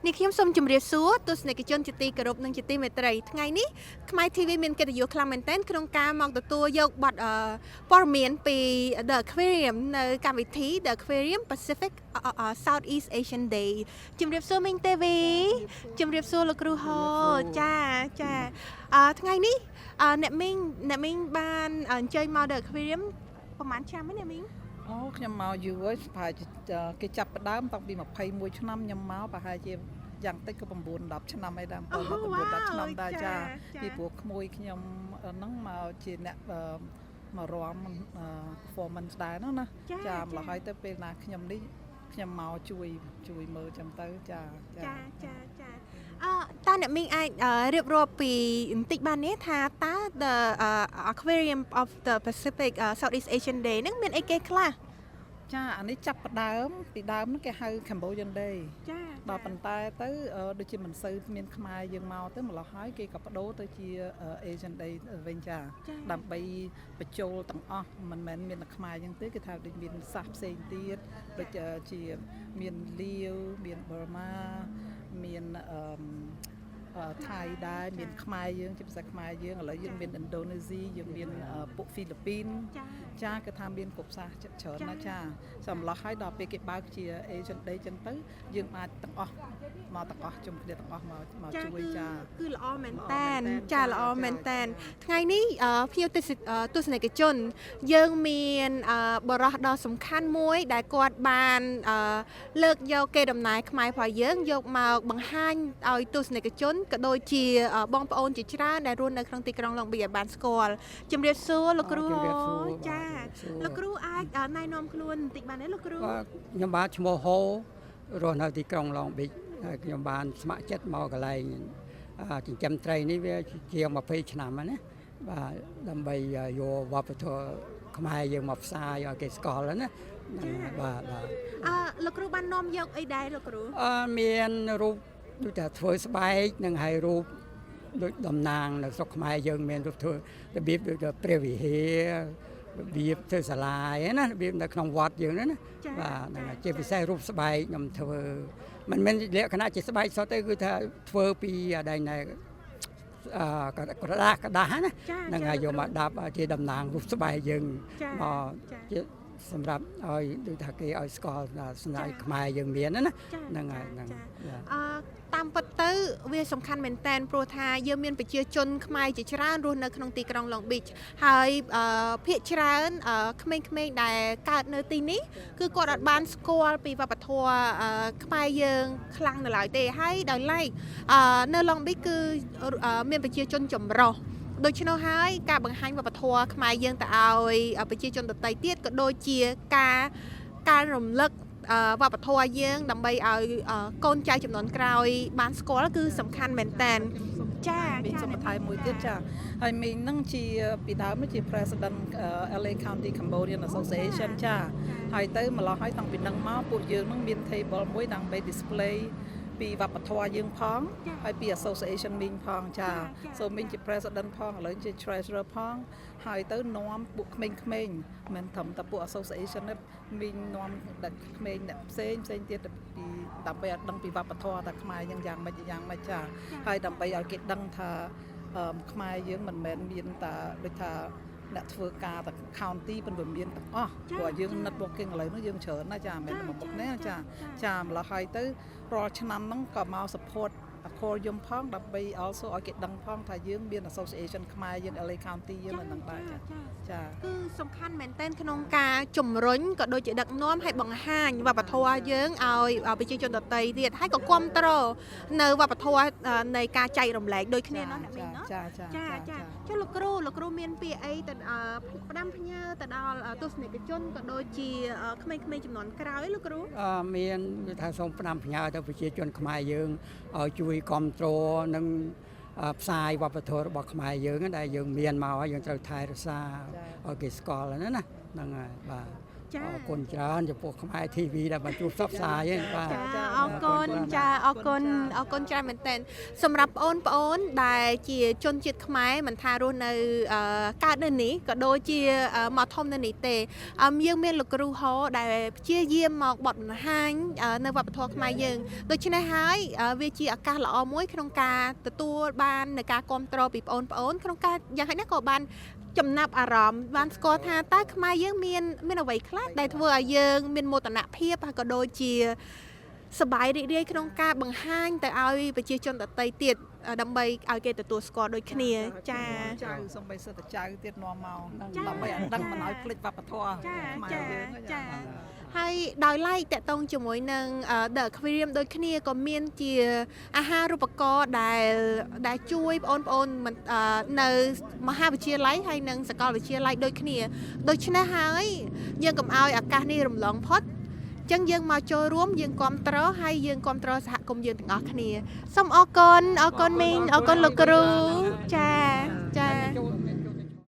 នេះខ្ញុំសូមជម្រាបសួរទស្សនិកជនជាទីគោរពនិងជាទីមេត្រីថ្ងៃនេះខ្មែរ TV មានកិត្តិយសខ្លាំងមែនទែនក្នុងការមកទទួលយកបទព័ត៌មានពី The Aquarium នៅកម្មវិធី The Aquarium Pacific Southeast Asian Day ជម្រាបសួរមីងទេវីជម្រាបសួរលោកគ្រូហូចាថ្ងៃនេះអ្នកមីងបានអញ្ជើញមក The Aquarium ប្រហែលឆ្នាំហ្នឹងអ្នកមីងអូខ្ញុំមកយូរហើយប្រហែលគេចាប់ផ្ដើមតាំងពី21ឆ្នាំខ្ញុំមកប្រហែលជាយ៉ាងតិចក៏9 10ឆ្នាំអីដែរ9 10ឆ្នាំដែរចាពីព្រោះក្មួយខ្ញុំហ្នឹងមកជាអ្នកមករាំ performance ដែរហ្នឹងណាចាម្ល៉េះហើយទៅពេលណាខ្ញុំនេះខ្ញុំមកជួយមើលចឹងទៅចាតើអ្នកមីងអាចរៀបរាប់ពីបន្តិចបានទេថាតើ The Aquarium of the Pacific Southeast Asian Day ហ្នឹងមានអីគេខ្លះចាអានេះចាប់ផ្ដើមពីដើមហ្នឹងគេហៅ Cambodian Day ចាដល់ប៉ុន្តែទៅដូចជាមិនសូវមានខ្មែរយើងមកទៅម្ល៉េះហើយគេក៏បដូរទៅជា Asian Day វិញចាដើម្បីបញ្ចូលទាំងអស់មិនមែនមានតែខ្មែរអញ្ចឹងទេគេថាដូចមានសាសផ្សេងទៀតដូចជាមានលាវមានប៊ឺម៉ាមានថៃដែរមានខ្មែរយើងជាភាសាខ្មែរយើងឥឡូវយើងមានឥណ្ឌូនេស៊ីយើងមានពួកហ្វីលីពីនចាគេថាមានគ្រប់សាសច្រើនណាស់ចាសម្រាប់ឲ្យដល់ពេលគេបើកជា Asian Day ចឹងទៅយើងអាចទាំងអស់មកទាំងអស់ជុំគ្នាទាំងអស់មកជួយចាគឺល្អមែនតែនចាល្អមែនតែនថ្ងៃនេះភ្ញៀវទស្សនិកជនយើងមានបរិះដ៏សំខាន់មួយដែលគាត់បានលើកយកគេដំណើរខ្មែររបស់យើងយកមកបង្ហាញឲ្យទស្សនិកជនក៏ដូចជាបងប្អូនជាច្រើនដែលរស់នៅក្នុងទីក្រុងឡុងប៊ីឲ្យបានស្គាល់ជំរាបសួរលោកគ្រូចាលោកគ្រូអាចណែនាំខ្លួនបន្តិចបានទេលោកគ្រូខ្ញុំបានឈ្មោះហូរស់នៅទីក្រុងឡុងប៊ីហើយខ្ញុំបានស្ម័គ្រចិត្តមកកន្លែងចិញ្ចឹមត្រីនេះវាជាង20ឆ្នាំហើយណាបាទដើម្បីយកវប្បធម៌ខ្មែរយើងមកផ្សាយឲ្យគេស្គាល់ណាបាទលោកគ្រូបាននាំយកអីដែរលោកគ្រូមានរូបដូចថាធ្វើស្បែកនិងហើយរូបដូចតំណាងនៅស្រុកខ្មែរយើងមានរូបធ្វើរបៀបដូចព្រះវិហាររបៀបធ្វើសាលាឯណារបៀបនៅក្នុងវត្តយើងណាបាទហ្នឹងជាពិសេសរូបស្បែកខ្ញុំធ្វើមិនមែនលក្ខណៈជាស្បែកសុទ្ធទេគឺថាធ្វើពីដៃណែក្រដាសណាហ្នឹងហើយយកមកដាប់ជាតំណាងរូបស្បែកយើងមកជាសម្រាប់ឲ្យដូចថាគេឲ្យស្គាល់ស្នាដៃខ្មែរយើងមានណាហ្នឹងហើយហ្នឹងតាមពិតទៅវាសំខាន់មែនតើព្រោះថាយើងមានប្រជាជនខ្មែរជាច្រើនរស់នៅក្នុងទីក្រុង Long Beach ហើយភាគច្រើនក្មេងៗដែលកើតនៅទីនេះគឺគាត់អត់បានស្គាល់ពីវប្បធម៌ខ្មែរយើងខ្លាំងនៅឡើយទេហើយដោយឡែកនៅ Long Beach គឺមានប្រជាជនចម្រុះដូច្នោះហើយការបង្ហាញវប្បធម៌ខ្មែរយើងទៅឲ្យប្រជាជនដទៃទៀតក៏ដូចជាការរំលឹកវប្បធម៌យើងដើម្បីឲ្យកូនចៅចំនួនក្រោយបានស្គាល់គឺសំខាន់មែនតើចាមានសំណថៃមួយទៀតចាហើយមីងហ្នឹងជាពីដើមជា President LA County Cambodian Association ចាហើយទៅម្ល៉េះហើយតាំងពីហ្នឹងមកពួកយើងហ្នឹងមាន table មួយដើម្បី display ពីវប្បធម៌យើងផងហើយពី Association មីងផងចាសូមមីងជា President ផងឥឡូវជា Treasurer ផងហើយទៅនាំពួកក្មេងៗមិនត្រឹមតែពួក Association ទេមីងនាំដាក់ក្មេងអ្នកផ្សេងទៀតពីដើម្បីឲ្យដឹងពីវប្បធម៌តែខ្មែរយើងយ៉ាងម៉េចចាហើយដើម្បីឲ្យគេដឹងថាខ្មែរយើងមិនមែនមានតែដូចថាអ្នកធ្វើការតែ county ប៉ុន្តែមានទាំងអស់ព្រោះយើង networking ឥឡូវនេះយើងច្រើនណាស់ចាមិនមែនមកមុខនេះចាម្ល៉េះហើយទៅរាល់ឆ្នាំហ្នឹងក៏មក support Aquarium ផងដើម្បី also ឲ្យគេដឹងផងថាយើងមាន Association ខ្មែរយើង LA County យើងនៅនឹងដែរចាគឺសំខាន់មែនទែនក្នុងការជំរុញក៏ដូចជាដឹកនាំឲ្យបង្ហាញវប្បធម៌យើងឲ្យប្រជាជនដទៃទៀតហើយក៏គាំទ្រនៅវប្បធម៌នៃការចែករំលែកដូចគ្នាណាអ្នកមីងណាចាចុះលោកគ្រូមានពាក្យអីទៅផ្ដាំផ្ញើទៅដល់ទស្សនិកជនក៏ដូចជាក្មេងៗចំនួនក្រោយលោកគ្រូមានថាសូមផ្ដាំផ្ញើទៅប្រជាជនខ្មែរយើងឲ្យជួយគាំទ្រនិងផ្សាយវប្បធម៌របស់ខ្មែរយើងដែលយើងមានមកហើយយើងត្រូវថែរក្សាឲ្យគេស្គាល់ណាហ្នឹងហើយបាទអរគុណច្រើនចំពោះខ្មែរ TV ដែលបានជួបផ្សព្វផ្សាយបាទអរគុណ ចាអរគុណច្រើនមែនតើសម្រាប់បងប្អូនដែលជាជនជាតិខ្មែរមិនថារស់នៅកើតនៅនេះក៏ដូចជាមកធំនៅនេះទេយើងមានលោកគ្រូហោដែលព្យាយាមមកបត់បង្ហាញនៅវប្បធម៌ខ្មែរយើងដូច្នេះហើយវាជាឱកាសល្អមួយក្នុងការទទួលបាននៅការគ្រប់គ្រងពីបងប្អូនក្នុងការយ៉ាងហោចណាស់ក៏បានចំណាប់អារម្មណ៍បានស្គាល់ថាតើខ្មែរយើងមានអ្វីខ្លះដែលធ្វើឲ្យយើងមានមោទនភាពហើយក៏ដូចជាសប្បាយរីករាយក្នុងការបង្ហាញទៅឲ្យប្រជាជនដទៃទៀតដើម្បីឲ្យគេទទួលស្គាល់ដូចគ្នាចា ចៅសំបីសិតតែចៅទៀតនាំមកដើម្បីឲ្យដឹងមិនឲ្យភ្លេចវប្បធម៌ខ្មែរយើងចា ហើយដោយឡែកតកតងជាមួយនឹង The Aquarium ដូចគ្នាក៏មានជាអាហារូបករណ៍ដែលជួយបងប្អូននៅមហាវិទ្យាល័យហើយនិងសាកលវិទ្យាល័យដូចគ្នាដូច្នេះហើយយើងកុំឲ្យឱកាសនេះរំលងផុតចឹងយើងមកចូលរួមយើងគ្រប់គ្រងហើយយើងគ្រប់គ្រងសហគមន៍យើងទាំងអស់គ្នាសូមអរគុណមីងអរគុណលោកគ្រូចា